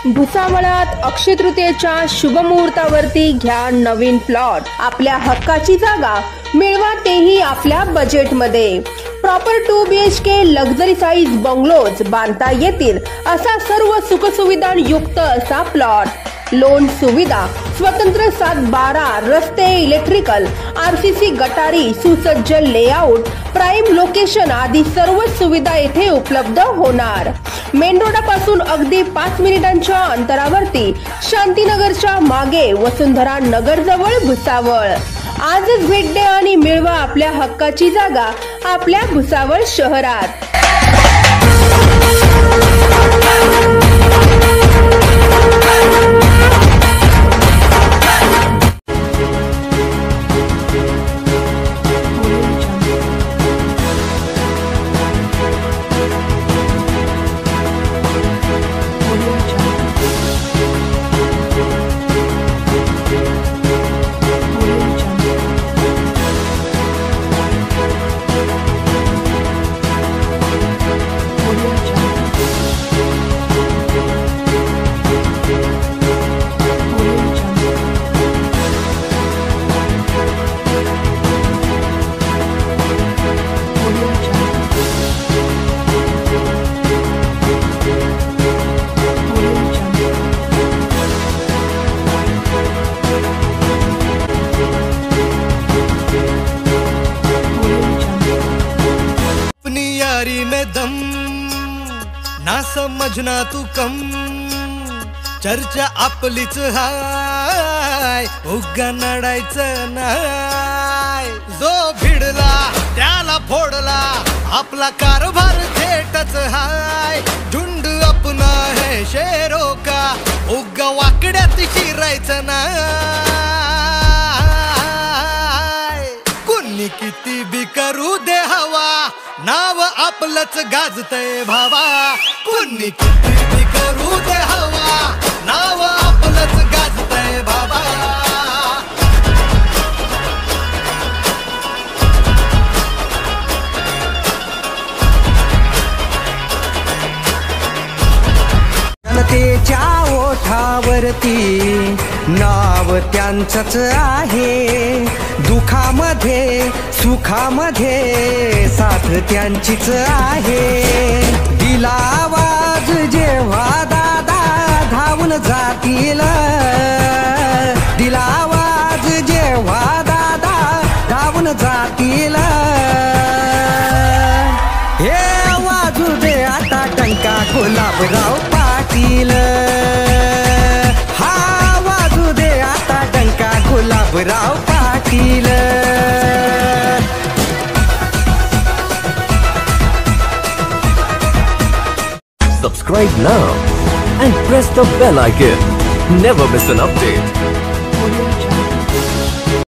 भुसावळात अक्षय तृतीयेच्या शुभमुहूर्तावरती घ्या नवीन प्लॉट। आपल्या हक्काची जागा मिळवा, तेही आपल्या बजेटमध्ये। Proper 2 BHK luxury size bungalows बांधता येतील असा सर्व सुखसुविधा युक्त असा प्लॉट। लोन सुविधा, स्वतंत्र 7-12 रस्ते, इलेक्ट्रिकल, RCC गटारी, सुसज्ज लेआउट, प्राइम लोकेशन आदी सर्व सुविधा येथे उपलब्ध होणार। मेन रोडापासून अगदी 5 मिनिटांच्या अंतरावरती, शांतीनगरच्या मागे, वसुंधरा नगर जवळ भुसावळ। आजच भेट द्या आणि मिळवा आपल्या हक्काची जागा आपल्या भुसावळ शहरात। में दम ना समजना तू कम, चर्चा आपलीच हाय, उगा नडायचं नाय। जो भिडला त्याला फोडला, आपला कारभार थेटच हाय। झुंड अपना है शेरों का, उगा वाकड्यात शिरायचं नाय। कुणी किती बी करू दे हवा, नाव आपलंच गाजतय भावा। कुणी किती बी करू दे हवा, नाव आपलंच गाजतय भावा। जनतेच्या ओठावरती नाव त्यांचंच आहे। दुखामध्ये सुखामध्ये साथ त्यांचीच आहे। दिला आवाज जेव्हा दादा धावून जातील, दिला आवाज जेव्हा दादा धावून जातील। हे वाजू दे आता टंका गुलाबराव पाटील, हा वाजू दे आता टंका Gulabrao Patil. Subscribe now and press the bell icon. Never miss an update.